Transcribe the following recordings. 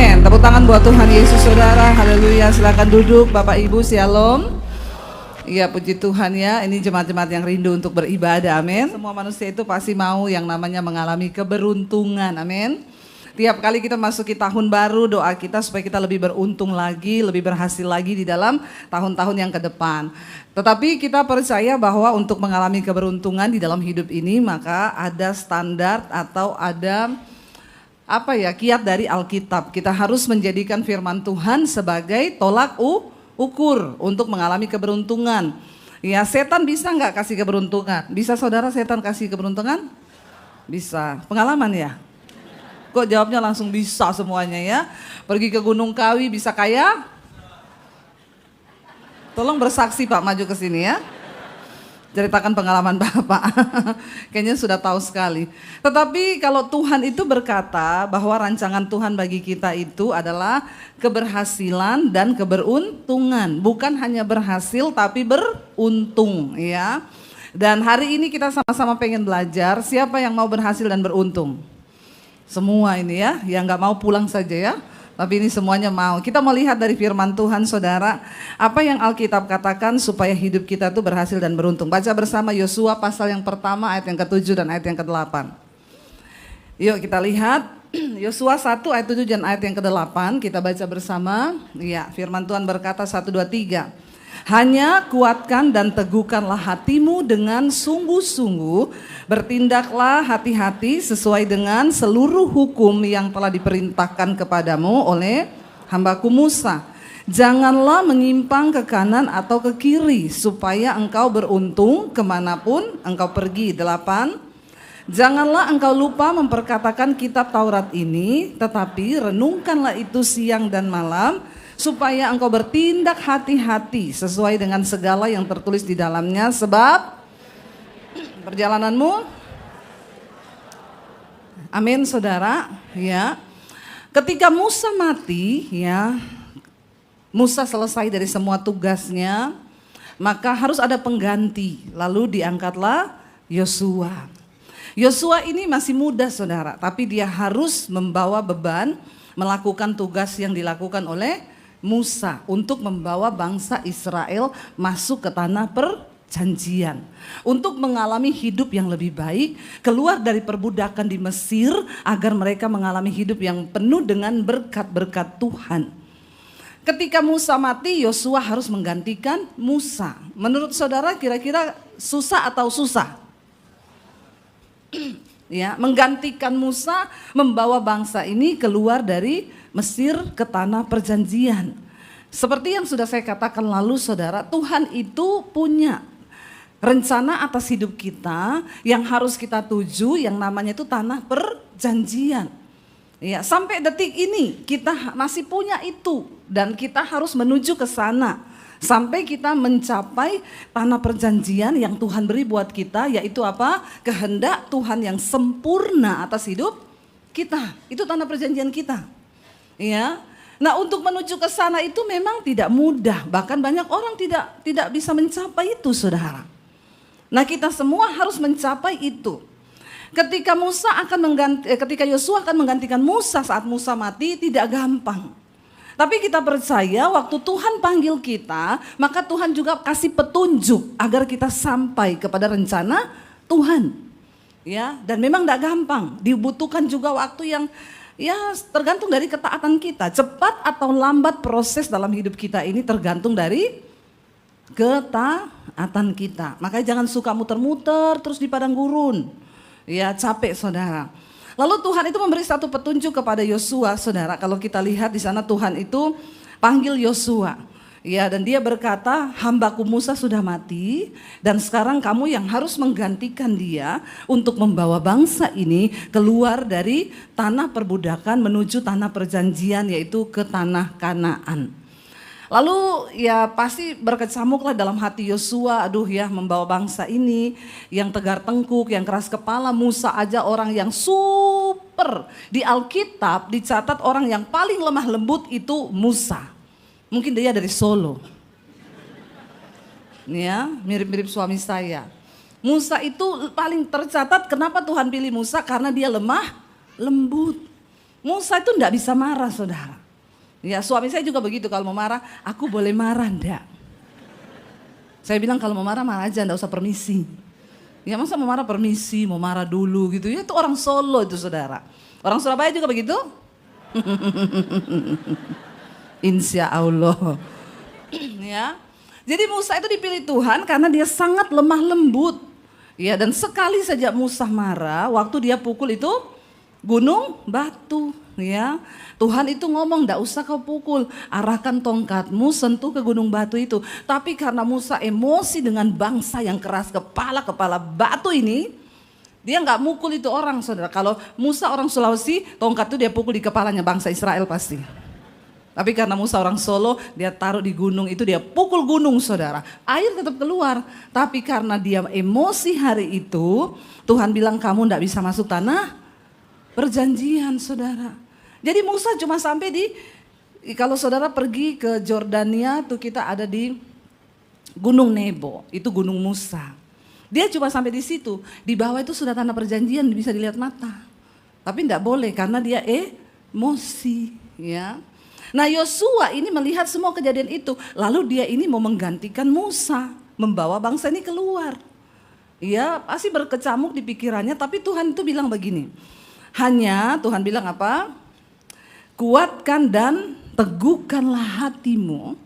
Amin. Tepuk tangan buat Tuhan Yesus, saudara. Haleluya. Silakan duduk, Bapak Ibu. Shalom. Iya, puji Tuhan ya. Ini jemaat-jemaat yang rindu untuk beribadah. Amin. Semua manusia itu pasti mau yang namanya mengalami keberuntungan. Amin. Tiap kali kita masuki tahun baru, doa kita supaya kita lebih beruntung lagi, lebih berhasil lagi di dalam tahun-tahun yang ke depan. Tetapi kita percaya bahwa untuk mengalami keberuntungan di dalam hidup ini, maka ada standar atau ada kiat dari Alkitab. Kita harus menjadikan firman Tuhan sebagai tolak ukur untuk mengalami keberuntungan. Ya, setan bisa nggak kasih keberuntungan? Bisa saudara setan kasih keberuntungan? Bisa. Pengalaman ya? Kok jawabnya langsung bisa semuanya ya? Pergi ke Gunung Kawi bisa kaya? Tolong bersaksi Pak, maju ke sini ya. Ceritakan pengalaman Bapak. Kayaknya sudah tahu sekali. Tetapi kalau Tuhan itu berkata bahwa rancangan Tuhan bagi kita itu adalah keberhasilan dan keberuntungan. Bukan hanya berhasil tapi beruntung ya. Dan hari ini kita sama-sama pengen belajar siapa yang mau berhasil dan beruntung. Semua ini ya, yang gak mau pulang saja ya. Tapi ini semuanya mau. Kita mau lihat dari firman Tuhan saudara. Apa yang Alkitab katakan supaya hidup kita itu berhasil dan beruntung. Baca bersama Yosua pasal yang pertama ayat yang ke-7 dan ayat yang ke-8. Yuk kita lihat. Yosua 1 ayat 7 dan ayat yang ke-8. Kita baca bersama. Ya, firman Tuhan berkata 1, 2, 3. Hanya kuatkan dan teguhkanlah hatimu dengan sungguh-sungguh, bertindaklah hati-hati sesuai dengan seluruh hukum yang telah diperintahkan kepadamu oleh hambaku Musa. Janganlah menyimpang ke kanan atau ke kiri, supaya engkau beruntung kemanapun engkau pergi. 8. Janganlah engkau lupa memperkatakan kitab Taurat ini, tetapi renungkanlah itu siang dan malam, supaya engkau bertindak hati-hati sesuai dengan segala yang tertulis di dalamnya, sebab perjalananmu, amin saudara, ya. Ketika Musa mati, ya, Musa selesai dari semua tugasnya, maka harus ada pengganti. Lalu diangkatlah Yosua. Yosua ini masih muda saudara, tapi dia harus membawa beban, melakukan tugas yang dilakukan oleh Musa untuk membawa bangsa Israel masuk ke tanah perjanjian, untuk mengalami hidup yang lebih baik, keluar dari perbudakan di Mesir agar mereka mengalami hidup yang penuh dengan berkat-berkat Tuhan. Ketika Musa mati, Yosua harus menggantikan Musa. Menurut saudara kira-kira susah atau susah? Ya, menggantikan Musa, membawa bangsa ini keluar dari Mesir ke tanah perjanjian. Seperti yang sudah saya katakan lalu saudara, Tuhan itu punya rencana atas hidup kita yang harus kita tuju, yang namanya itu tanah perjanjian. Ya, sampai detik ini kita masih punya itu dan kita harus menuju ke sana. Sampai kita mencapai tanah perjanjian yang Tuhan beri buat kita, yaitu apa? Kehendak Tuhan yang sempurna atas hidup kita. Itu tanah perjanjian kita. Ya. Nah, untuk menuju ke sana itu memang tidak mudah. Bahkan banyak orang tidak bisa mencapai itu, saudara. Nah, kita semua harus mencapai itu. Ketika Yosua akan menggantikan Musa saat Musa mati, tidak gampang. Tapi kita percaya waktu Tuhan panggil kita, maka Tuhan juga kasih petunjuk agar kita sampai kepada rencana Tuhan. Ya, dan memang tidak gampang. Dibutuhkan juga waktu yang tergantung dari ketaatan kita. Cepat atau lambat proses dalam hidup kita ini tergantung dari ketaatan kita. Makanya jangan suka muter-muter terus di padang gurun. Ya, capek saudara. Lalu Tuhan itu memberi satu petunjuk kepada Yosua, saudara. Kalau kita lihat di sana Tuhan itu panggil Yosua. Ya, dan dia berkata, hambaku Musa sudah mati dan sekarang kamu yang harus menggantikan dia untuk membawa bangsa ini keluar dari tanah perbudakan menuju tanah perjanjian, yaitu ke tanah Kanaan. Lalu ya pasti berkecamuklah dalam hati Yosua, aduh ya, membawa bangsa ini yang tegar tengkuk, yang keras kepala. Musa aja orang yang super. Di Alkitab dicatat orang yang paling lemah lembut itu Musa. Mungkin dia dari Solo. Ya, mirip-mirip suami saya. Musa itu paling tercatat, kenapa Tuhan pilih Musa? Karena dia lemah lembut. Musa itu enggak bisa marah, saudara. Ya, suami saya juga begitu, kalau mau marah, aku boleh marah enggak? Saya bilang kalau mau marah, marah aja, enggak usah permisi. Ya masa mau marah permisi, mau marah dulu gitu. Ya itu orang Solo itu, saudara. Orang Surabaya juga begitu? Insya Allah. Ya. Jadi Musa itu dipilih Tuhan karena dia sangat lemah lembut. Ya, dan sekali saja Musa marah, waktu dia pukul itu gunung batu, ya. Tuhan itu ngomong, "Ndak usah kau pukul, arahkan tongkatmu sentuh ke gunung batu itu." Tapi karena Musa emosi dengan bangsa yang keras kepala batu ini, dia nggak mukul itu orang, saudara. Kalau Musa orang Sulawesi, tongkat itu dia pukul di kepalanya bangsa Israel pasti. Tapi karena Musa orang Solo, dia taruh di gunung itu, dia pukul gunung, saudara. Air tetap keluar. Tapi karena dia emosi hari itu, Tuhan bilang kamu ndak bisa masuk tanah perjanjian, saudara. Jadi Musa cuma sampai kalau saudara pergi ke Jordania, tuh kita ada di Gunung Nebo, itu Gunung Musa. Dia cuma sampai di situ, di bawah itu sudah tanah perjanjian bisa dilihat mata. Tapi ndak boleh karena dia emosi, ya. Nah, Yosua ini melihat semua kejadian itu, lalu dia ini mau menggantikan Musa, membawa bangsa ini keluar. Ya, pasti berkecamuk di pikirannya, tapi Tuhan itu bilang begini. Hanya Tuhan bilang apa? Kuatkan dan teguhkanlah hatimu,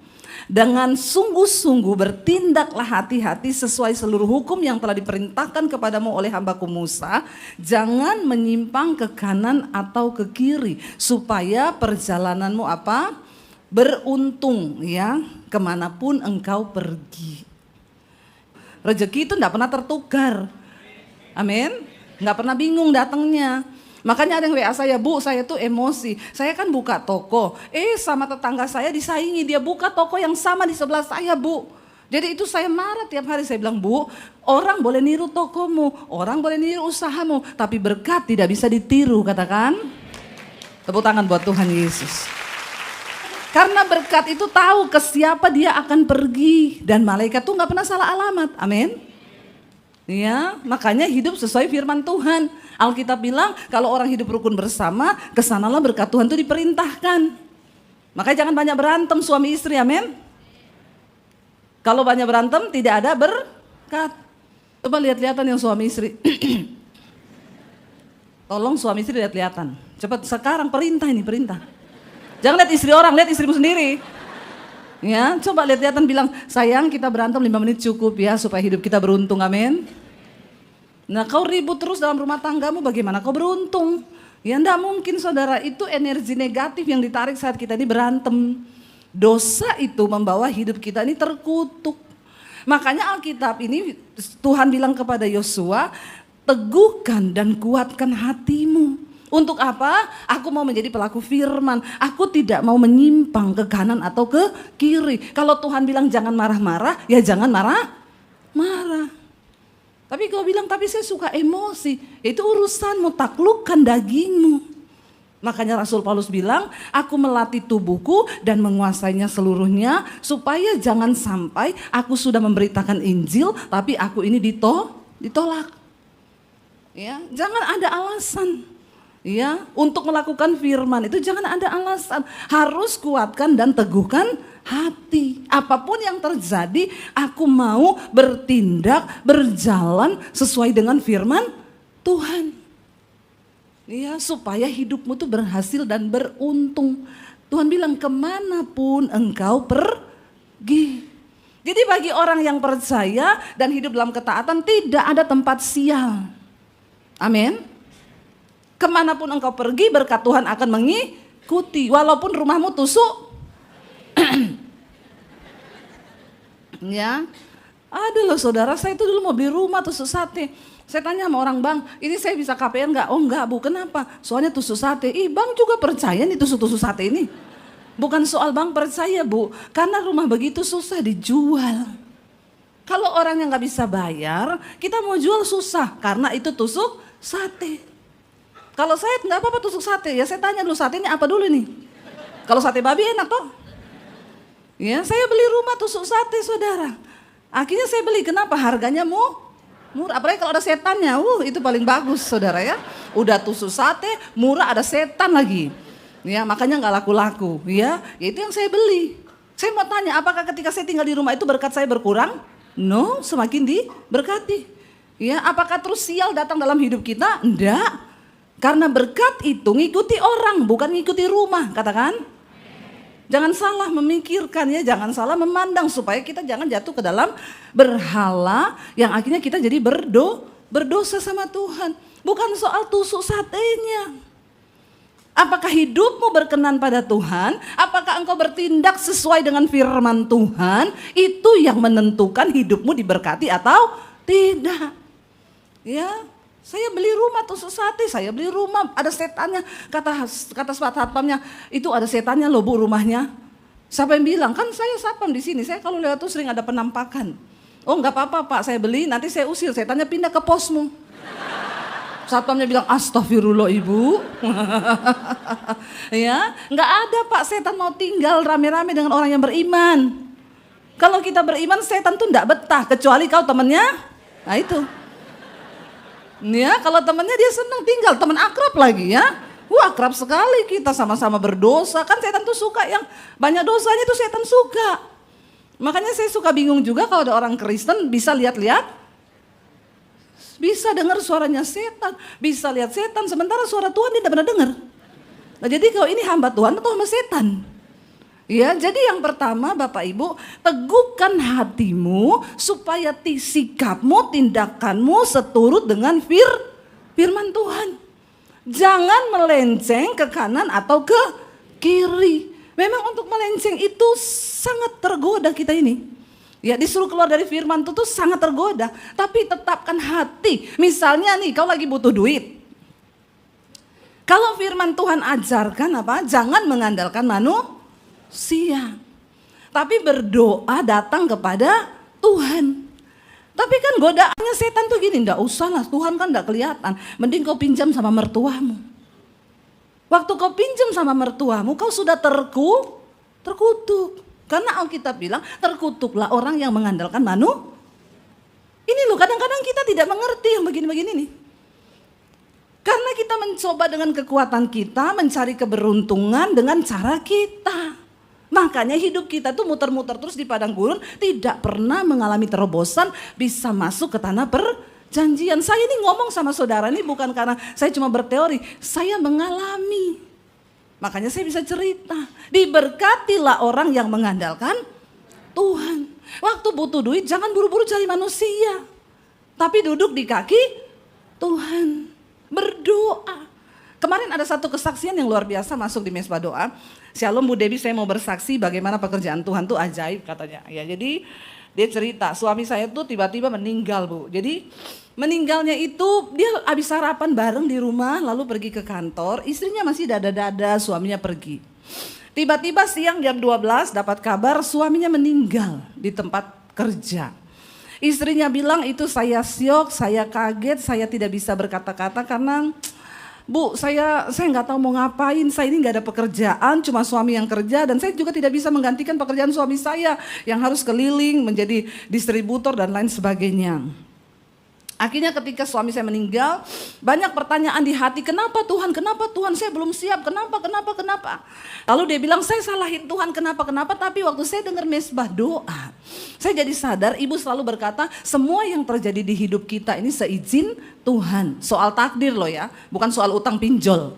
dengan sungguh-sungguh bertindaklah hati-hati sesuai seluruh hukum yang telah diperintahkan kepadamu oleh hambaku Musa. Jangan menyimpang ke kanan atau ke kiri, supaya perjalananmu apa? Beruntung, ya, kemanapun engkau pergi. Rezeki itu tidak pernah tertukar. Amin. Nggak pernah bingung datangnya. Makanya ada yang WA saya, "Bu, saya tuh emosi. Saya kan buka toko. Sama tetangga saya disaingi, dia buka toko yang sama di sebelah saya, Bu. Jadi itu saya marah tiap hari." Saya bilang, "Bu, orang boleh niru tokomu, orang boleh niru usahamu, tapi berkat tidak bisa ditiru," katakan. Tepuk tangan buat Tuhan Yesus. Karena berkat itu tahu ke siapa dia akan pergi, dan malaikat tuh nggak pernah salah alamat. Amin. Ya, makanya hidup sesuai firman Tuhan. Alkitab bilang kalau orang hidup rukun bersama, kesanalah berkat Tuhan itu diperintahkan. Makanya jangan banyak berantem suami istri, amin. Kalau banyak berantem tidak ada berkat. Coba lihat-lihatan yang suami istri. Tolong suami istri lihat-lihatan. Cepat sekarang perintah ini, perintah. Jangan lihat istri orang, lihat istrimu sendiri. Ya, coba lihat-lihatan bilang, "Sayang, kita berantem 5 menit cukup ya supaya hidup kita beruntung." Amin. Nah, kau ribut terus dalam rumah tanggamu, bagaimana kau beruntung? Ya enggak mungkin, saudara. Itu energi negatif yang ditarik saat kita ini berantem. Dosa itu membawa hidup kita ini terkutuk. Makanya Alkitab ini Tuhan bilang kepada Yosua, "Teguhkan dan kuatkan hatimu." Untuk apa? Aku mau menjadi pelaku firman. Aku tidak mau menyimpang ke kanan atau ke kiri. Kalau Tuhan bilang jangan marah-marah, ya jangan marah-marah. Tapi kau bilang, "Tapi saya suka emosi." Itu urusanmu, taklukkan dagingmu. Makanya Rasul Paulus bilang, "Aku melatih tubuhku dan menguasainya seluruhnya, supaya jangan sampai aku sudah memberitakan Injil, tapi aku ini ditolak." Ya, jangan ada alasan. Ya, untuk melakukan firman itu jangan ada alasan. Harus kuatkan dan teguhkan hati. Apapun yang terjadi, aku mau bertindak, berjalan sesuai dengan firman Tuhan. Ya, supaya hidupmu tuh berhasil dan beruntung. Tuhan bilang, "Kemanapun engkau pergi." Jadi bagi orang yang percaya dan hidup dalam ketaatan, tidak ada tempat sial. Amin. Kemanapun engkau pergi, berkat Tuhan akan mengikuti. Walaupun rumahmu tusuk. Ya, ada loh saudara, saya itu dulu mau beli rumah tusuk sate. Saya tanya sama orang, "Bang, ini saya bisa KPR nggak?" "Oh enggak, Bu, kenapa?" "Soalnya tusuk sate." Bang juga percaya nih tusuk-tusuk sate ini? Bukan soal bang percaya, Bu, karena rumah begitu susah dijual. Kalau orang yang nggak bisa bayar, kita mau jual susah karena itu tusuk sate. Kalau saya nggak apa-apa tusuk sate, ya saya tanya dulu satenya apa dulu nih. Kalau sate babi enak toh. Ya, saya beli rumah tusuk sate, saudara. Akhirnya saya beli, kenapa? Harganya Murah, apalagi kalau ada setannya, itu paling bagus saudara ya. Udah tusuk sate, murah ada setan lagi. Ya, makanya nggak laku-laku, ya itu yang saya beli. Saya mau tanya, apakah ketika saya tinggal di rumah itu berkat saya berkurang? No, semakin diberkati. Ya, apakah terus sial datang dalam hidup kita? Enggak. Karena berkat itu ngikuti orang, bukan ngikuti rumah, katakan. Jangan salah memikirkan ya, jangan salah memandang supaya kita jangan jatuh ke dalam berhala yang akhirnya kita jadi berdosa sama Tuhan. Bukan soal tusuk satenya. Apakah hidupmu berkenan pada Tuhan? Apakah engkau bertindak sesuai dengan firman Tuhan? Itu yang menentukan hidupmu diberkati atau tidak. Ya, saya beli rumah tusuk sate, saya beli rumah ada setannya. Kata satpamnya, itu ada setannya loh Bu rumahnya. Siapa yang bilang? Kan saya satpam di sini. Saya kalau lewat tuh sering ada penampakan. Oh enggak apa-apa Pak, saya beli nanti saya usir. Setannya pindah ke posmu. Satpamnya bilang, astagfirullah Ibu. Ya, enggak ada Pak, setan mau tinggal rame-rame dengan orang yang beriman. Kalau kita beriman, setan tuh enggak betah kecuali kau temannya. Nah itu. Ya, kalau temannya dia senang tinggal, teman akrab lagi ya. Akrab sekali kita sama-sama berdosa. Kan setan tuh suka yang banyak dosanya tuh setan suka. Makanya saya suka bingung juga kalau ada orang Kristen bisa lihat-lihat. Bisa dengar suaranya setan, bisa lihat setan. Sementara suara Tuhan dia tidak pernah dengar. Nah, jadi kalau ini hamba Tuhan atau hamba setan? Ya, jadi yang pertama Bapak Ibu, teguhkan hatimu supaya sikapmu, tindakanmu seturut dengan firman Tuhan. Jangan melenceng ke kanan atau ke kiri. Memang untuk melenceng itu sangat tergoda kita ini. Ya, disuruh keluar dari firman itu tuh sangat tergoda. Tapi tetapkan hati. Misalnya nih, kau lagi butuh duit. Kalau firman Tuhan ajarkan apa? Jangan mengandalkan manusia, tapi berdoa datang kepada Tuhan. Tapi kan godaannya setan tuh gini, enggak usah lah, Tuhan kan enggak kelihatan. Mending kau pinjam sama mertuamu. Waktu kau pinjam sama mertuamu, kau sudah terkutuk. Karena Alkitab bilang, terkutuklah orang yang mengandalkan Ini loh, kadang-kadang kita tidak mengerti yang begini-begini nih. Karena kita mencoba dengan kekuatan kita, mencari keberuntungan dengan cara kita. Makanya hidup kita tuh muter-muter terus di padang gurun, tidak pernah mengalami terobosan bisa masuk ke tanah perjanjian. Saya ini ngomong sama saudara ini bukan karena saya cuma berteori, saya mengalami. Makanya saya bisa cerita, diberkatilah orang yang mengandalkan Tuhan. Waktu butuh duit jangan buru-buru cari manusia, tapi duduk di kaki Tuhan, berdoa. Kemarin ada satu kesaksian yang luar biasa masuk di mesbah doa. Shalom Bu Debbie, saya mau bersaksi bagaimana pekerjaan Tuhan tuh ajaib katanya. Ya, jadi dia cerita suami saya tuh tiba-tiba meninggal Bu. Jadi meninggalnya itu dia habis sarapan bareng di rumah lalu pergi ke kantor. Istrinya masih dada-dada, suaminya pergi. Tiba-tiba siang jam 12 dapat kabar suaminya meninggal di tempat kerja. Istrinya bilang itu saya syok, saya kaget, saya tidak bisa berkata-kata karena Bu, saya nggak tahu mau ngapain, saya ini nggak ada pekerjaan, cuma suami yang kerja dan saya juga tidak bisa menggantikan pekerjaan suami saya yang harus keliling menjadi distributor dan lain sebagainya. Akhirnya ketika suami saya meninggal, banyak pertanyaan di hati, kenapa Tuhan, saya belum siap, kenapa. Lalu dia bilang, saya salahin Tuhan, kenapa, tapi waktu saya dengar mesbah doa, saya jadi sadar ibu selalu berkata, semua yang terjadi di hidup kita ini seizin Tuhan. Soal takdir loh ya, bukan soal utang pinjol.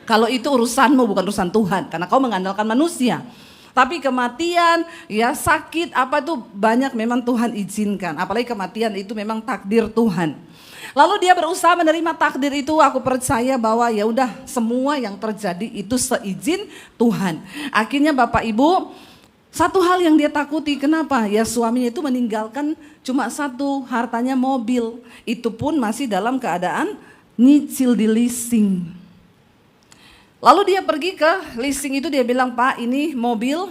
Kalau itu urusanmu bukan urusan Tuhan, karena kau mengandalkan manusia. Tapi kematian, ya sakit, apa itu banyak memang Tuhan izinkan. Apalagi kematian itu memang takdir Tuhan. Lalu dia berusaha menerima takdir itu, aku percaya bahwa ya udah semua yang terjadi itu seizin Tuhan. Akhirnya Bapak Ibu, satu hal yang dia takuti, kenapa? Ya suaminya itu meninggalkan cuma satu, hartanya mobil. Itu pun masih dalam keadaan nyicil di leasing. Lalu dia pergi ke leasing itu, dia bilang, Pak ini mobil,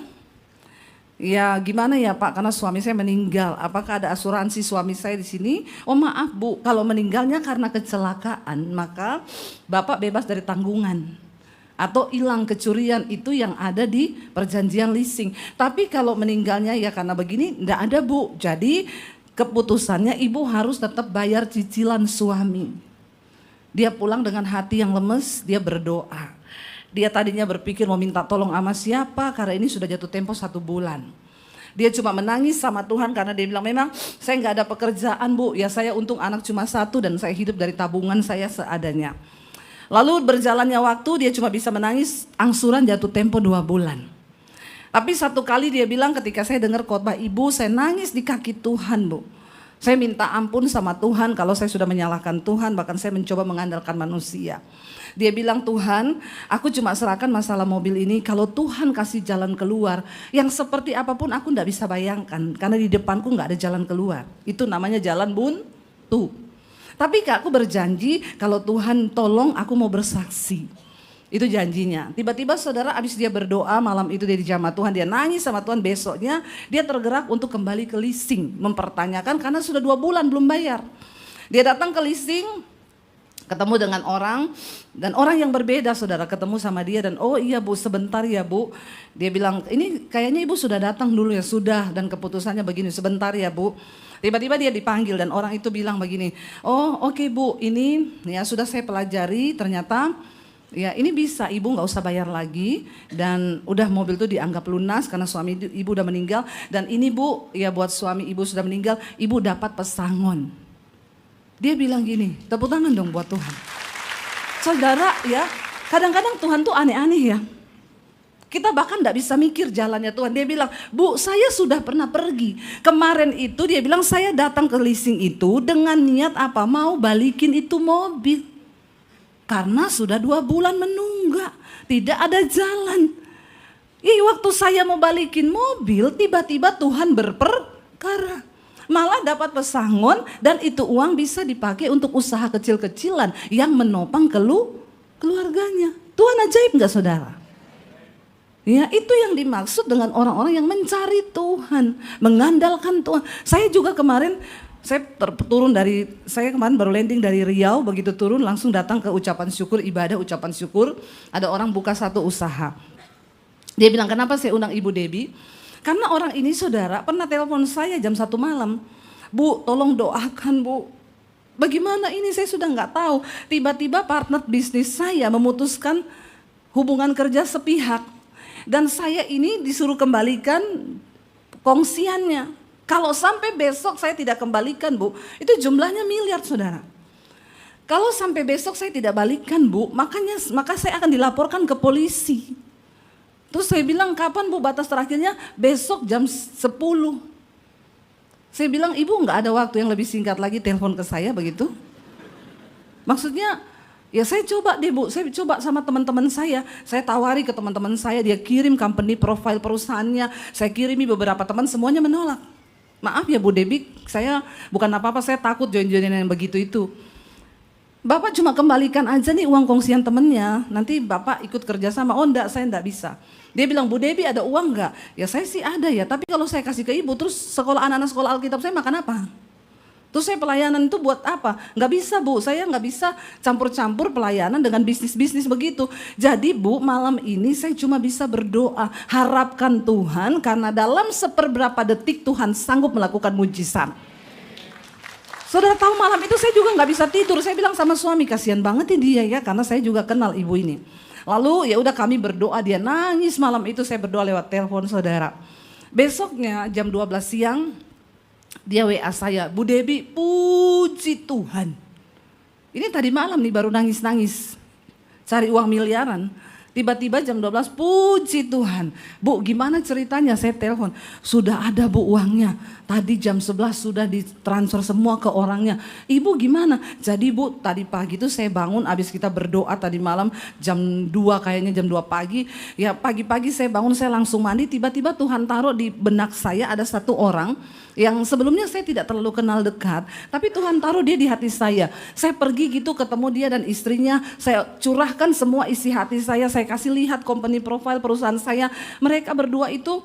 ya gimana ya Pak, karena suami saya meninggal, apakah ada asuransi suami saya di sini? Oh maaf Bu, kalau meninggalnya karena kecelakaan, maka Bapak bebas dari tanggungan. Atau hilang kecurian, itu yang ada di perjanjian leasing. Tapi kalau meninggalnya ya karena begini, enggak ada Bu. Jadi keputusannya ibu harus tetap bayar cicilan suami. Dia pulang dengan hati yang lemes, dia berdoa. Dia tadinya berpikir mau minta tolong sama siapa karena ini sudah jatuh tempo 1 bulan. Dia cuma menangis sama Tuhan karena dia bilang memang saya nggak ada pekerjaan Bu, ya saya untung anak cuma 1 dan saya hidup dari tabungan saya seadanya. Lalu berjalannya waktu dia cuma bisa menangis, angsuran jatuh tempo 2 bulan. Tapi satu kali dia bilang ketika saya dengar khotbah ibu, saya nangis di kaki Tuhan Bu. Saya minta ampun sama Tuhan kalau saya sudah menyalahkan Tuhan, bahkan saya mencoba mengandalkan manusia. Dia bilang, Tuhan, aku cuma serahkan masalah mobil ini, kalau Tuhan kasih jalan keluar, yang seperti apapun aku gak bisa bayangkan, karena di depanku gak ada jalan keluar. Itu namanya jalan buntu. Tapi Kak, aku berjanji kalau Tuhan tolong aku mau bersaksi. Itu janjinya. Tiba-tiba saudara abis dia berdoa malam itu dia dijamah Tuhan, dia nangis sama Tuhan, besoknya dia tergerak untuk kembali ke leasing, mempertanyakan karena sudah 2 bulan belum bayar. Dia datang ke leasing, ketemu dengan orang, dan orang yang berbeda saudara, ketemu sama dia dan oh iya Bu sebentar ya Bu. Dia bilang ini kayaknya ibu sudah datang dulu ya, sudah, dan keputusannya begini, sebentar ya Bu. Tiba-tiba dia dipanggil dan orang itu bilang begini, oh oke Bu, ini ya sudah saya pelajari, ternyata ya ini bisa, ibu nggak usah bayar lagi dan udah mobil itu dianggap lunas karena suami ibu udah meninggal, dan ini Bu ya buat suami ibu sudah meninggal, ibu dapat pesangon. Dia bilang gini, tepuk tangan dong buat Tuhan. Saudara ya, kadang-kadang Tuhan tuh aneh-aneh ya. Kita bahkan gak bisa mikir jalannya Tuhan. Dia bilang, Bu saya sudah pernah pergi. Kemarin itu dia bilang saya datang ke leasing itu dengan niat apa? Mau balikin itu mobil. Karena sudah 2 bulan menunggak, tidak ada jalan. Waktu saya mau balikin mobil, tiba-tiba Tuhan berperkara. Malah dapat pesangon dan itu uang bisa dipakai untuk usaha kecil-kecilan yang menopang keluarganya. Tuhan ajaib gak saudara? Ya itu yang dimaksud dengan orang-orang yang mencari Tuhan, mengandalkan Tuhan. Saya juga kemarin, saya kemarin baru landing dari Riau, begitu turun langsung datang ke ucapan syukur, ibadah ucapan syukur. Ada orang buka satu usaha. Dia bilang kenapa saya undang Ibu Debbie? Karena orang ini saudara pernah telepon saya jam 1 malam. Bu tolong doakan Bu. Bagaimana ini saya sudah nggak tahu. Tiba-tiba partner bisnis saya memutuskan hubungan kerja sepihak. Dan saya ini disuruh kembalikan kongsiannya. Kalau sampai besok saya tidak kembalikan Bu, itu jumlahnya miliar saudara. Kalau sampai besok saya tidak balikan Bu, maka saya akan dilaporkan ke polisi. Terus saya bilang kapan Bu batas terakhirnya? Besok jam 10. Saya bilang ibu nggak ada waktu yang lebih singkat lagi telepon ke saya begitu. Maksudnya ya saya coba deh Bu, saya coba sama teman-teman saya tawari ke teman-teman saya, dia kirim company profile perusahaannya, saya kirimi beberapa teman, semuanya menolak. Maaf ya Bu Debbie, saya bukan apa-apa, saya takut join-joinan yang begitu itu. Bapak cuma kembalikan aja nih uang kongsian temennya, nanti Bapak ikut kerja sama. Oh enggak, saya enggak bisa. Dia bilang, Bu Debbie ada uang enggak? Ya saya sih ada ya, tapi kalau saya kasih ke ibu terus anak-anak sekolah Alkitab saya makan apa? Terus saya pelayanan itu buat apa? Enggak bisa Bu, saya enggak bisa campur-campur pelayanan dengan bisnis-bisnis begitu. Jadi Bu, malam ini saya cuma bisa berdoa, harapkan Tuhan karena dalam seperberapa detik Tuhan sanggup melakukan mujizat. Saudara tahu malam itu saya juga nggak bisa tidur. Saya bilang sama suami, kasihan banget dia ya, karena saya juga kenal ibu ini. Lalu ya udah kami berdoa, dia nangis malam itu, saya berdoa lewat telepon saudara. Besoknya jam 12 siang dia WA saya, Bu Debbie puji Tuhan. Ini tadi malam nih baru nangis-nangis, cari uang miliaran. Tiba-tiba jam 12, puji Tuhan. Bu gimana ceritanya? Saya telepon, sudah ada Bu uangnya. Tadi jam 11 sudah ditransfer semua ke orangnya. Ibu gimana? Jadi Bu tadi pagi itu saya bangun abis kita berdoa tadi malam jam 2 kayaknya jam 2 pagi. Ya pagi-pagi saya bangun, saya langsung mandi. Tiba-tiba Tuhan taruh di benak saya ada satu orang yang sebelumnya saya tidak terlalu kenal dekat, tapi Tuhan taruh dia di hati saya. Saya pergi gitu ketemu dia dan istrinya, saya curahkan semua isi hati saya kasih lihat company profile perusahaan saya. Mereka berdua itu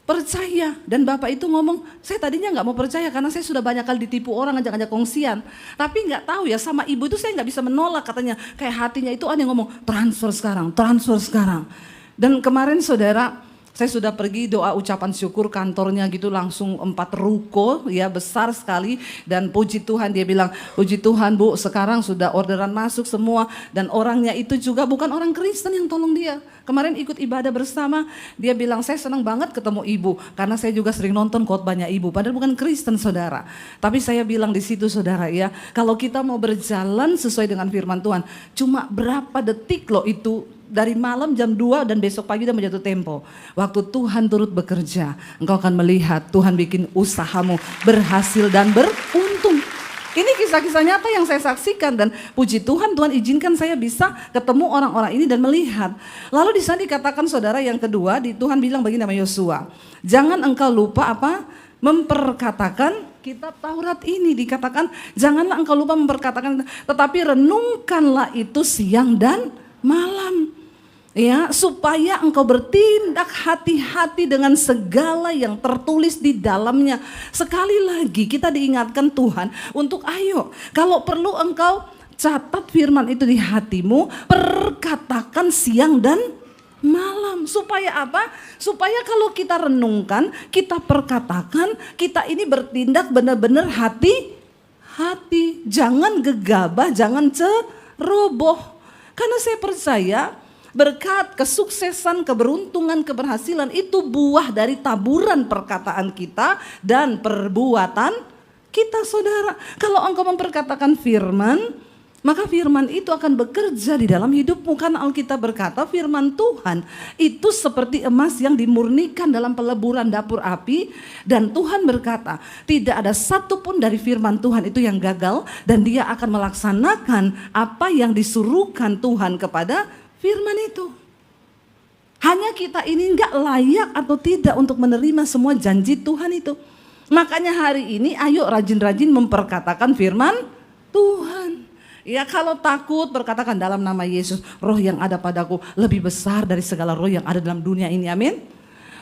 percaya dan bapak itu ngomong, saya tadinya nggak mau percaya karena saya sudah banyak kali ditipu orang ngajak-ngajak kongsian, tapi nggak tahu ya sama ibu itu saya nggak bisa menolak, katanya kayak hatinya itu ada yang ngomong transfer sekarang. Dan kemarin saudara, Saya sudah pergi doa ucapan syukur kantornya gitu langsung 4 ruko ya besar sekali dan puji Tuhan dia bilang puji Tuhan Bu sekarang sudah orderan masuk semua dan orangnya itu juga bukan orang Kristen yang tolong dia. Kemarin ikut ibadah bersama dia bilang saya senang banget ketemu ibu karena saya juga sering nonton khotbahnya ibu padahal bukan Kristen saudara. Tapi saya bilang di situ saudara ya kalau kita mau berjalan sesuai dengan firman Tuhan cuma berapa detik loh itu dari malam jam 2 dan besok pagi udah menjatuh tempo. Waktu Tuhan turut bekerja, engkau akan melihat Tuhan bikin usahamu berhasil dan beruntung. Ini kisah-kisah nyata yang saya saksikan dan puji Tuhan, Tuhan izinkan saya bisa ketemu orang-orang ini dan melihat. Lalu di sana dikatakan saudara yang kedua, Tuhan bilang begini sama Yosua, jangan engkau lupa apa? Memperkatakan kitab Taurat ini dikatakan, janganlah engkau lupa memperkatakan, tetapi renungkanlah itu siang dan malam ya supaya engkau bertindak hati-hati dengan segala yang tertulis di dalamnya. Sekali lagi kita diingatkan Tuhan untuk ayo kalau perlu engkau catat firman itu di hatimu, perkatakan siang dan malam. Supaya apa? Supaya kalau kita renungkan, kita perkatakan, kita ini bertindak benar-benar hati-hati. Jangan gegabah, jangan ceroboh. Karena saya percaya berkat, kesuksesan, keberuntungan, keberhasilan itu buah dari taburan perkataan kita dan perbuatan kita saudara. Kalau engkau memperkatakan firman, maka firman itu akan bekerja di dalam hidupmu. Karena Alkitab berkata firman Tuhan itu seperti emas yang dimurnikan dalam peleburan dapur api. Dan Tuhan berkata tidak ada satupun dari firman Tuhan itu yang gagal. Dan dia akan melaksanakan apa yang disuruhkan Tuhan kepada firman itu. Hanya kita ini gak layak atau tidak untuk menerima semua janji Tuhan itu. Makanya hari ini ayo rajin-rajin memperkatakan firman Tuhan. Ya kalau takut berkatakan dalam nama Yesus, roh yang ada padaku lebih besar dari segala roh yang ada dalam dunia ini, amin.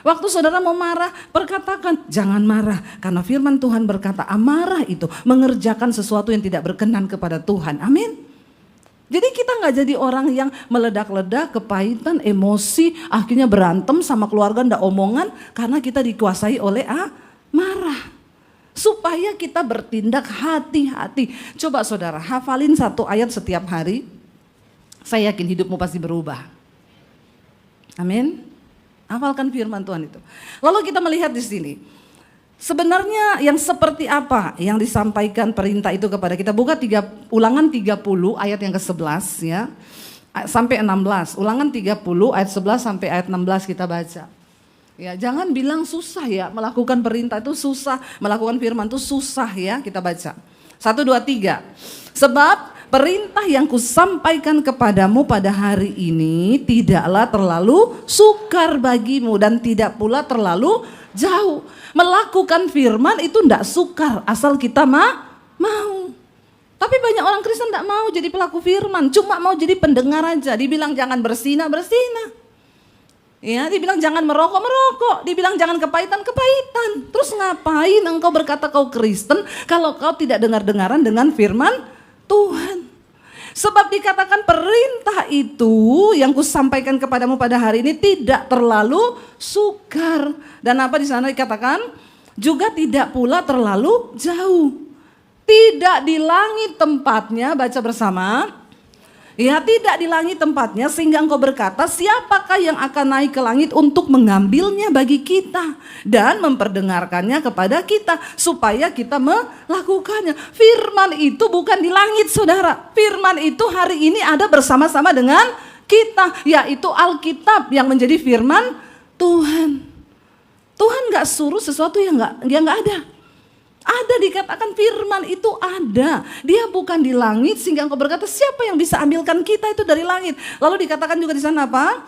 Waktu saudara mau marah, perkatakan jangan marah. Karena firman Tuhan berkata amarah itu mengerjakan sesuatu yang tidak berkenan kepada Tuhan, amin. Jadi kita gak jadi orang yang meledak-ledak, kepahitan, emosi, akhirnya berantem sama keluarga, ndak omongan. Karena kita dikuasai oleh marah. Supaya kita bertindak hati-hati. Coba saudara hafalin 1 ayat setiap hari. Saya yakin hidupmu pasti berubah. Amin. Hafalkan firman Tuhan itu. Lalu kita melihat di sini. Sebenarnya yang seperti apa yang disampaikan perintah itu kepada kita. Buka Ulangan 30 ayat yang ke-11 ya. Sampai 16. Ulangan 30 ayat 11 sampai ayat 16 kita baca. Ya, jangan bilang susah ya, melakukan perintah itu susah, melakukan firman itu susah ya, kita baca. 1, 2, 3. Sebab perintah yang kusampaikan kepadamu pada hari ini tidaklah terlalu sukar bagimu dan tidak pula terlalu jauh. Melakukan firman itu tidak sukar asal kita mau. Tapi banyak orang Kristen tidak mau jadi pelaku firman, cuma mau jadi pendengar aja. Dibilang jangan berzina. Ya, dibilang jangan merokok, dibilang jangan kepahitan. Terus ngapain engkau berkata kau Kristen kalau kau tidak dengar-dengaran dengan firman Tuhan? Sebab dikatakan perintah itu yang kusampaikan kepadamu pada hari ini tidak terlalu sukar. Dan apa di sana dikatakan? Juga tidak pula terlalu jauh. Tidak di langit tempatnya, baca bersama. Ya, tidak di langit tempatnya sehingga engkau berkata siapakah yang akan naik ke langit untuk mengambilnya bagi kita dan memperdengarkannya kepada kita supaya kita melakukannya. Firman itu bukan di langit saudara. Firman itu hari ini ada bersama-sama dengan kita, yaitu Alkitab yang menjadi firman Tuhan. Tuhan gak suruh sesuatu yang gak ada. Ada dikatakan firman itu ada. Dia bukan di langit sehingga engkau berkata siapa yang bisa ambilkan kita itu dari langit. Lalu dikatakan juga di sana apa?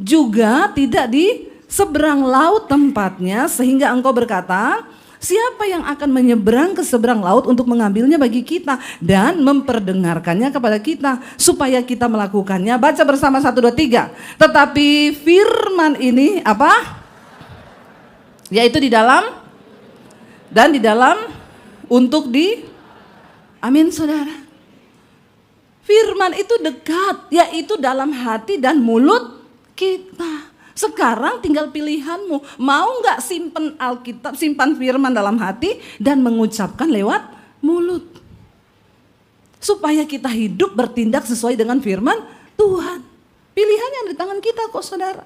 Juga tidak di seberang laut tempatnya sehingga engkau berkata siapa yang akan menyeberang ke seberang laut untuk mengambilnya bagi kita dan memperdengarkannya kepada kita supaya kita melakukannya. Baca bersama 1, 2, 3. Tetapi firman ini apa? Yaitu di dalam dan di dalam untuk di amin saudara. Firman itu dekat, yaitu dalam hati dan mulut kita. Sekarang tinggal pilihanmu, mau nggak simpan Alkitab, simpan firman dalam hati dan mengucapkan lewat mulut. Supaya kita hidup bertindak sesuai dengan firman Tuhan. Pilihannya ada di tangan kita kok saudara.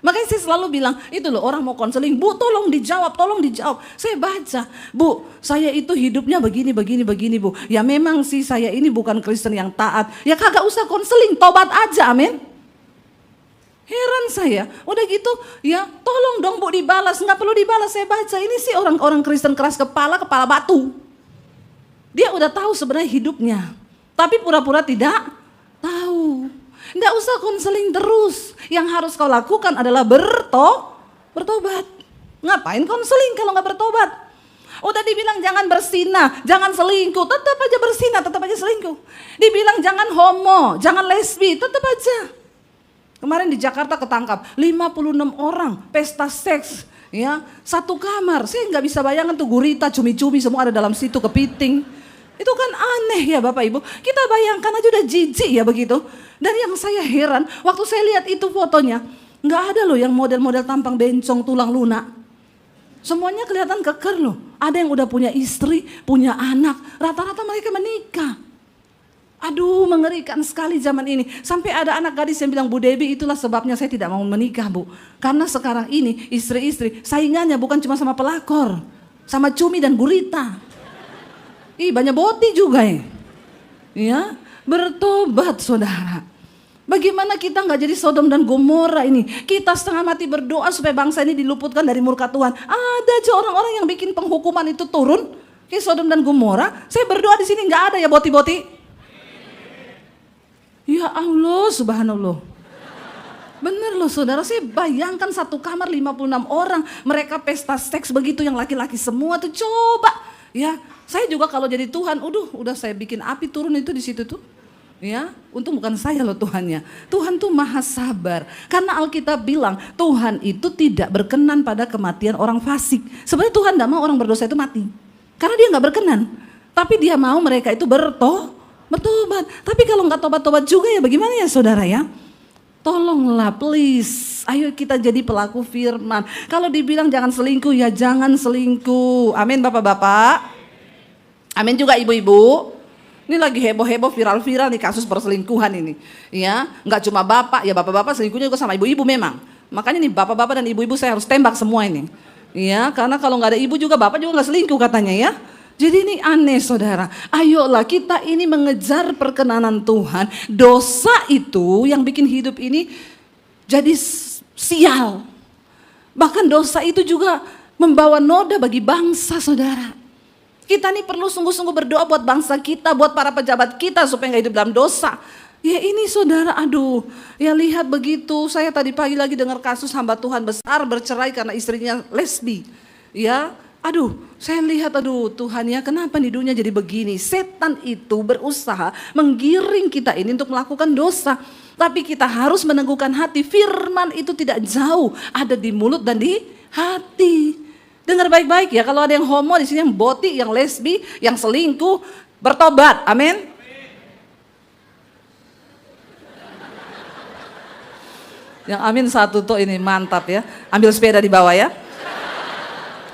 Makanya saya selalu bilang, itu loh orang mau konseling, Bu tolong dijawab, tolong dijawab. Saya baca, Bu saya itu hidupnya begini, Bu. Ya memang sih saya ini bukan Kristen yang taat. Ya kagak usah konseling, tobat aja, amin. Heran saya, udah gitu ya tolong dong Bu dibalas, nggak perlu dibalas. Saya baca, ini sih orang-orang Kristen keras kepala batu. Dia udah tahu sebenarnya hidupnya, tapi pura-pura tidak tahu. Nggak usah konseling terus. Yang harus kau lakukan adalah bertobat. Ngapain konseling kalau nggak bertobat? Udah dibilang jangan bersinah, jangan selingkuh, tetap aja bersinah, tetap aja selingkuh. Dibilang jangan homo, jangan lesbi, tetap aja. Kemarin di Jakarta ketangkap 56 orang pesta seks, ya satu kamar. Saya nggak bisa bayangkan tuh gurita, cumi-cumi semua ada dalam situ, kepiting. Itu kan aneh ya Bapak Ibu. Kita bayangkan aja udah jijik ya begitu. Dan yang saya heran, waktu saya lihat itu fotonya, nggak ada loh yang model-model tampang bencong, tulang lunak. Semuanya kelihatan keker loh. Ada yang udah punya istri, punya anak. Rata-rata mereka menikah. Aduh mengerikan sekali zaman ini. Sampai ada anak gadis yang bilang, Bu Debbie itulah sebabnya saya tidak mau menikah Bu. Karena sekarang ini istri-istri saingannya bukan cuma sama pelakor, sama cumi dan gurita. Ih banyak boti juga ya. Ya, bertobat saudara. Bagaimana kita nggak jadi Sodom dan Gomora ini? Kita setengah mati berdoa supaya bangsa ini diluputkan dari murka Tuhan. Ada aja orang-orang yang bikin penghukuman itu turun. Kayak Sodom dan Gomora. Saya berdoa di sini nggak ada ya boti-boti. Ya Allah subhanallah. Bener loh saudara, saya bayangkan satu kamar 56 orang. Mereka pesta seks begitu yang laki-laki semua tuh coba. Ya, saya juga kalau jadi Tuhan, udah saya bikin api turun itu di situ tuh. Ya, untung bukan saya loh Tuhannya. Tuhan tuh maha sabar. Karena Alkitab bilang Tuhan itu tidak berkenan pada kematian orang fasik. Sebenarnya Tuhan tidak mau orang berdosa itu mati. Karena dia nggak berkenan. Tapi dia mau mereka itu bertobat. Tapi kalau nggak tobat-tobat juga ya bagaimana ya saudara ya? Tolonglah please, ayo kita jadi pelaku firman. Kalau dibilang jangan selingkuh ya jangan selingkuh. Amin bapak-bapak. Amin juga ibu-ibu. Ini lagi heboh-heboh viral-viral nih kasus perselingkuhan ini. Ya, nggak cuma bapak, ya bapak-bapak selingkuhnya juga sama ibu-ibu memang. Makanya nih bapak-bapak dan ibu-ibu saya harus tembak semua ini. Ya, karena kalau nggak ada ibu juga bapak juga nggak selingkuh katanya ya. Jadi ini aneh saudara. Ayolah kita ini mengejar perkenanan Tuhan. Dosa itu yang bikin hidup ini jadi sial. Bahkan dosa itu juga membawa noda bagi bangsa saudara. Kita nih perlu sungguh-sungguh berdoa buat bangsa kita, buat para pejabat kita supaya nggak hidup dalam dosa. Ya ini saudara, aduh, ya lihat begitu. Saya tadi pagi lagi dengar kasus hamba Tuhan besar bercerai karena istrinya lesbi. Ya, aduh, saya lihat, aduh Tuhan ya kenapa nih dunia jadi begini. Setan itu berusaha menggiring kita ini untuk melakukan dosa. Tapi kita harus meneguhkan hati, firman itu tidak jauh, ada di mulut dan di hati. Dengar baik-baik ya, kalau ada yang homo di sini, yang boti, yang lesbi, yang selingkuh, bertobat. Amin. Yang amin satu tuh ini mantap ya. Ambil sepeda di bawah ya.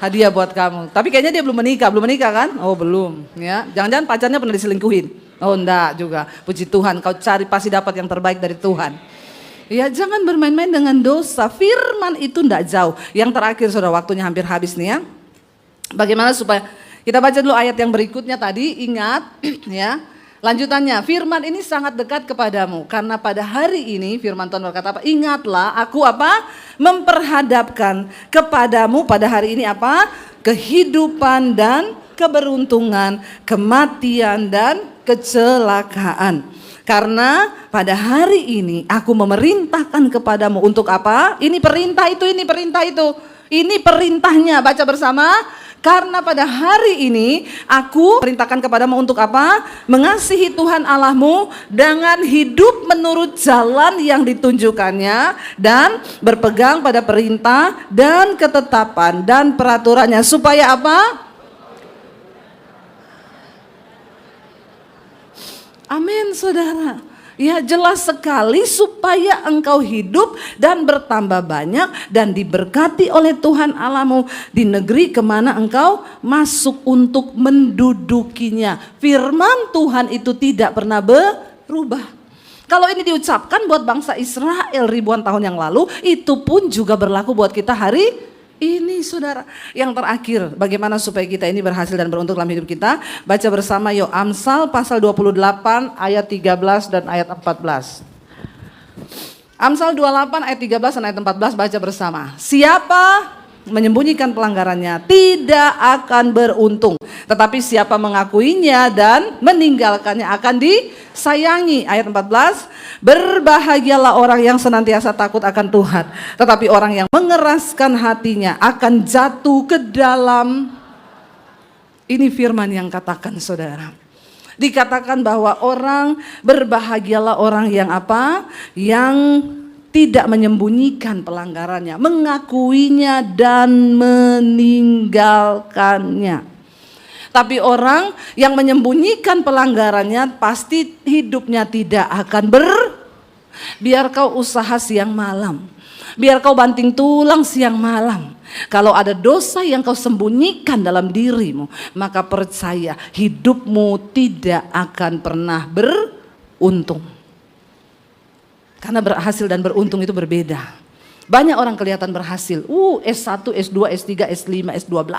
Hadiah buat kamu. Tapi kayaknya dia belum menikah kan? Oh belum ya. Jangan-jangan pacarnya pernah diselingkuhin. Oh enggak juga. Puji Tuhan, kau cari pasti dapat yang terbaik dari Tuhan. Ya jangan bermain-main dengan dosa. Firman itu enggak jauh. Yang terakhir saudara, waktunya hampir habis nih ya. Bagaimana supaya kita baca dulu ayat yang berikutnya tadi. Ingat ya. Lanjutannya, firman ini sangat dekat kepadamu. Karena pada hari ini firman Tuhan berkata apa? Ingatlah aku apa? Memperhadapkan kepadamu pada hari ini apa? Kehidupan dan keberuntungan, kematian dan kecelakaan. Karena pada hari ini aku memerintahkan kepadamu untuk apa? Ini perintah itu, ini perintah itu. Ini perintahnya, baca bersama. Karena pada hari ini aku perintahkan kepadamu untuk apa? Mengasihi Tuhan Allahmu dengan hidup menurut jalan yang ditunjukkannya dan berpegang pada perintah dan ketetapan dan peraturannya. Supaya apa? Amin saudara. Ya jelas sekali supaya engkau hidup dan bertambah banyak dan diberkati oleh Tuhan Allahmu di negeri kemana engkau masuk untuk mendudukinya. Firman Tuhan itu tidak pernah berubah. Kalau ini diucapkan buat bangsa Israel ribuan tahun yang lalu, itu pun juga berlaku buat kita hari ini, saudara. Yang terakhir, bagaimana supaya kita ini berhasil dan beruntung dalam hidup kita? Baca bersama yuk Amsal pasal 28 ayat 13 dan ayat 14. Amsal 28 ayat 13 dan ayat 14 baca bersama. Siapa menyembunyikan pelanggarannya tidak akan beruntung, tetapi siapa mengakuinya dan meninggalkannya akan disayangi. Ayat 14, berbahagialah orang yang senantiasa takut akan Tuhan, tetapi orang yang mengeraskan hatinya akan jatuh ke dalam. Ini firman yang katakan, saudara. Dikatakan bahwa orang berbahagialah orang yang apa? Yang tidak menyembunyikan pelanggarannya, mengakuinya dan meninggalkannya. Tapi orang yang menyembunyikan pelanggarannya pasti hidupnya tidak akan biar kau usaha siang malam, biar kau banting tulang siang malam. Kalau ada dosa yang kau sembunyikan dalam dirimu, maka percaya hidupmu tidak akan pernah beruntung. Karena berhasil dan beruntung itu berbeda. Banyak orang kelihatan berhasil. S1, S2, S3, S5, S12.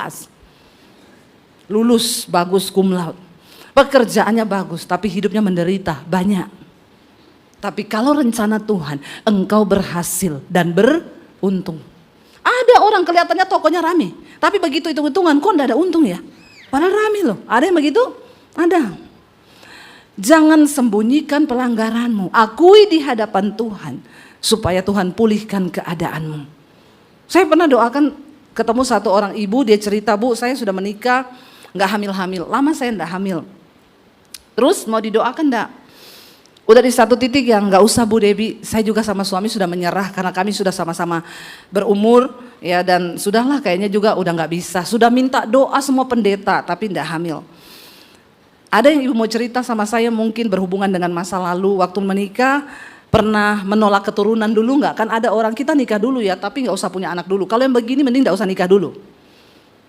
Lulus bagus cum laude. Pekerjaannya bagus tapi hidupnya menderita banyak. Tapi kalau rencana Tuhan, engkau berhasil dan beruntung. Ada orang kelihatannya tokonya rame, tapi begitu hitung-hitungan kok enggak ada untung ya. Padahal rame loh. Ada yang begitu? Ada. Jangan sembunyikan pelanggaranmu, akui di hadapan Tuhan supaya Tuhan pulihkan keadaanmu. Saya pernah doakan, ketemu satu orang ibu, dia cerita, Bu saya sudah menikah, gak hamil-hamil, lama saya gak hamil. Terus mau didoakan gak? Udah di satu titik yang gak usah Bu Debbie, saya juga sama suami sudah menyerah karena kami sudah sama-sama berumur ya, dan sudahlah kayaknya juga udah gak bisa. Sudah minta doa semua pendeta tapi gak hamil. Ada yang ibu mau cerita sama saya mungkin berhubungan dengan masa lalu waktu menikah pernah menolak keturunan dulu nggak? Kan ada orang kita nikah dulu ya tapi nggak usah punya anak dulu. Kalau yang begini mending nggak usah nikah dulu.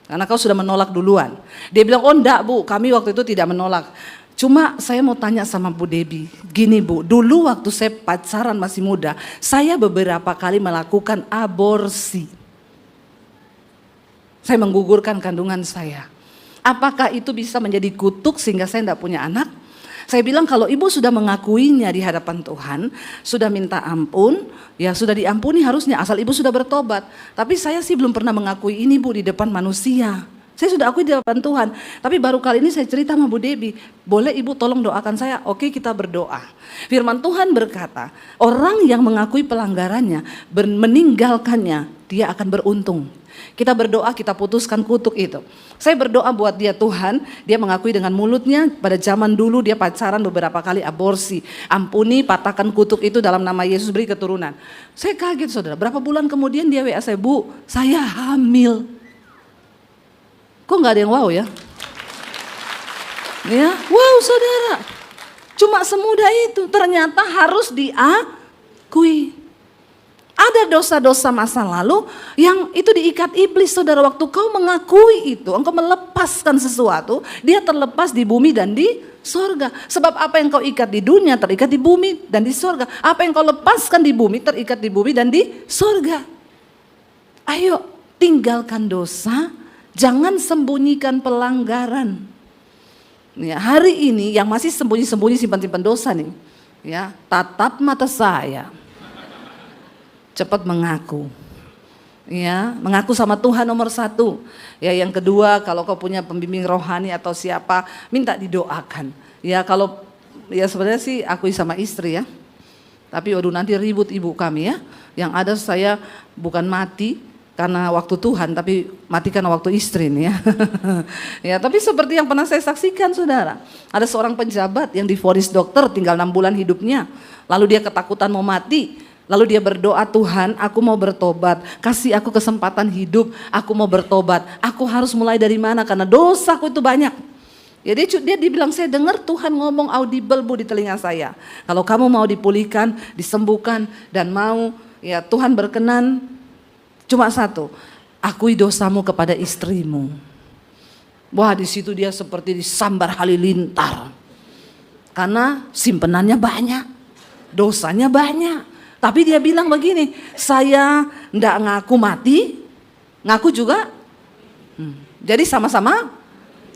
Karena kau sudah menolak duluan. Dia bilang oh enggak Bu, kami waktu itu tidak menolak. Cuma saya mau tanya sama Bu Debbie, gini Bu, dulu waktu saya pacaran masih muda, saya beberapa kali melakukan aborsi. Saya menggugurkan kandungan saya. Apakah itu bisa menjadi kutuk sehingga saya tidak punya anak? Saya bilang kalau ibu sudah mengakuinya di hadapan Tuhan, sudah minta ampun, ya sudah diampuni harusnya asal ibu sudah bertobat. Tapi saya sih belum pernah mengakui ini Bu di depan manusia. Saya sudah akui di depan Tuhan, tapi baru kali ini saya cerita sama Bu Debbie, boleh ibu tolong doakan saya? Oke, kita berdoa. Firman Tuhan berkata, orang yang mengakui pelanggarannya, meninggalkannya, dia akan beruntung. Kita berdoa, kita putuskan kutuk itu. Saya berdoa buat dia, Tuhan, dia mengakui dengan mulutnya pada zaman dulu dia pacaran beberapa kali aborsi. Ampuni, patahkan kutuk itu dalam nama Yesus, beri keturunan. Saya kaget saudara, berapa bulan kemudian dia WA saya, Bu, saya hamil. Kok gak ada yang wow ya? Ya, wow saudara. Cuma semudah itu, ternyata harus diakui. Ada dosa-dosa masa lalu yang itu diikat iblis saudara. Waktu kau mengakui itu, engkau melepaskan sesuatu, dia terlepas di bumi dan di sorga. Sebab apa yang kau ikat di dunia terikat di bumi dan di sorga. Apa yang kau lepaskan di bumi terikat di bumi dan di sorga. Ayo tinggalkan dosa, jangan sembunyikan pelanggaran. Ya, hari ini yang masih sembunyi-sembunyi simpan-simpan dosa nih, ya tatap mata saya. Cepat mengaku, ya mengaku sama Tuhan nomor satu. Ya yang kedua, kalau kau punya pembimbing rohani atau siapa, minta didoakan. Ya kalau ya sebenarnya sih akui sama istri ya. Tapi waduh nanti ribut ibu kami ya. Yang ada saya bukan mati karena waktu Tuhan, tapi mati karena waktu istri nih ya. Ya tapi seperti yang pernah saya saksikan saudara. Ada seorang pejabat yang divonis dokter tinggal 6 bulan hidupnya. Lalu dia ketakutan mau mati. Lalu dia berdoa, Tuhan aku mau bertobat, kasih aku kesempatan hidup, aku mau bertobat. Aku harus mulai dari mana karena dosaku itu banyak. Ya dia dibilang, saya dengar Tuhan ngomong audible Bu di telinga saya. Kalau kamu mau dipulihkan, disembuhkan, dan mau ya Tuhan berkenan, cuma satu, akui dosamu kepada istrimu. Wah, di situ dia seperti disambar halilintar. Karena simpenannya banyak, dosanya banyak. Tapi dia bilang begini, saya enggak ngaku mati, ngaku juga. Jadi sama-sama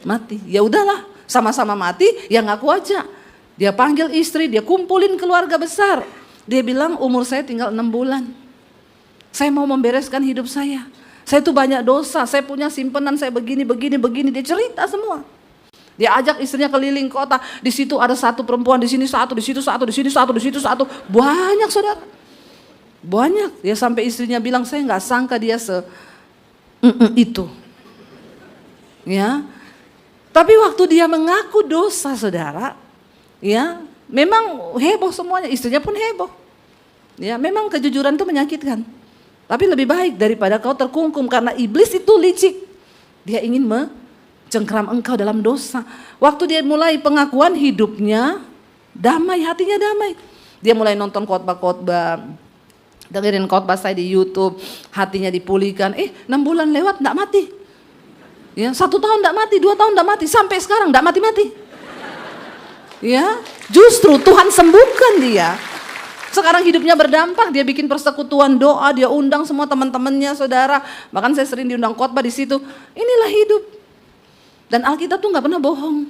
mati. Ya udahlah, sama-sama mati, ya ngaku aja. Dia panggil istri, dia kumpulin keluarga besar. Dia bilang, umur saya tinggal 6 bulan. Saya mau membereskan hidup saya. Saya tuh banyak dosa, saya punya simpenan, saya begini. Dia cerita semua. Dia ajak istrinya keliling kota. Di situ ada satu perempuan, di sini satu, di situ satu, di sini satu, di situ satu. Banyak saudara. Banyak. Dia sampai istrinya bilang, saya nggak sangka dia itu. Ya. Tapi waktu dia mengaku dosa saudara, ya memang heboh semuanya, istrinya pun heboh. Ya memang kejujuran itu menyakitkan. Tapi lebih baik daripada kau terkungkung, karena iblis itu licik. Dia ingin mencengkram engkau dalam dosa. Waktu dia mulai pengakuan, hidupnya damai, hatinya damai. Dia mulai nonton khotbah-khotbah, dengerin khotbah saya di YouTube, hatinya dipulihkan. 6 bulan lewat enggak mati. Ya, 1 tahun enggak mati, 2 tahun enggak mati, sampai sekarang enggak mati-mati. Ya, justru Tuhan sembuhkan dia. Sekarang hidupnya berdampak, dia bikin persekutuan doa, dia undang semua teman-temannya, saudara. Bahkan saya sering diundang khotbah di situ. Inilah hidup. Dan Alkitab tuh enggak pernah bohong.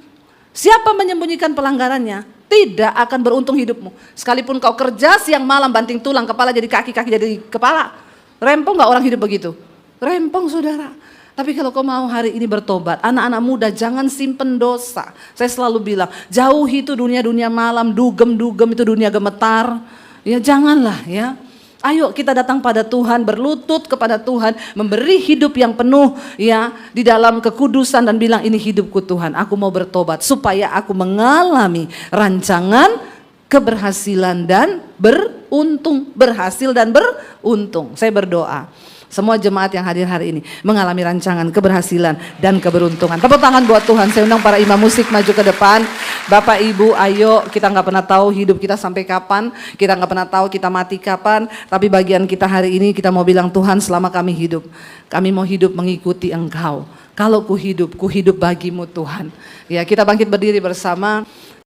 Siapa menyembunyikan pelanggarannya, tidak akan beruntung hidupmu. Sekalipun kau kerja siang malam banting tulang, kepala jadi kaki, kaki jadi kepala. Rempong enggak orang hidup begitu? Rempong saudara. Tapi kalau kau mau hari ini bertobat, anak-anak muda jangan simpen dosa. Saya selalu bilang, jauhi itu dunia-dunia malam, dugem-dugem itu dunia gemetar. Ya janganlah ya. Ayo kita datang pada Tuhan, berlutut kepada Tuhan, memberi hidup yang penuh ya di dalam kekudusan dan bilang, ini hidupku Tuhan, aku mau bertobat supaya aku mengalami rancangan keberhasilan dan beruntung, berhasil dan beruntung. Saya berdoa semua jemaat yang hadir hari ini mengalami rancangan keberhasilan dan keberuntungan. Tepuk tangan buat Tuhan. Saya undang para imam musik maju ke depan. Bapak Ibu, ayo, kita nggak pernah tahu hidup kita sampai kapan, kita nggak pernah tahu kita mati kapan. Tapi bagian kita hari ini kita mau bilang, Tuhan, selama kami hidup, kami mau hidup mengikuti Engkau. Kalau ku hidup bagimu Tuhan. Ya, kita bangkit berdiri bersama.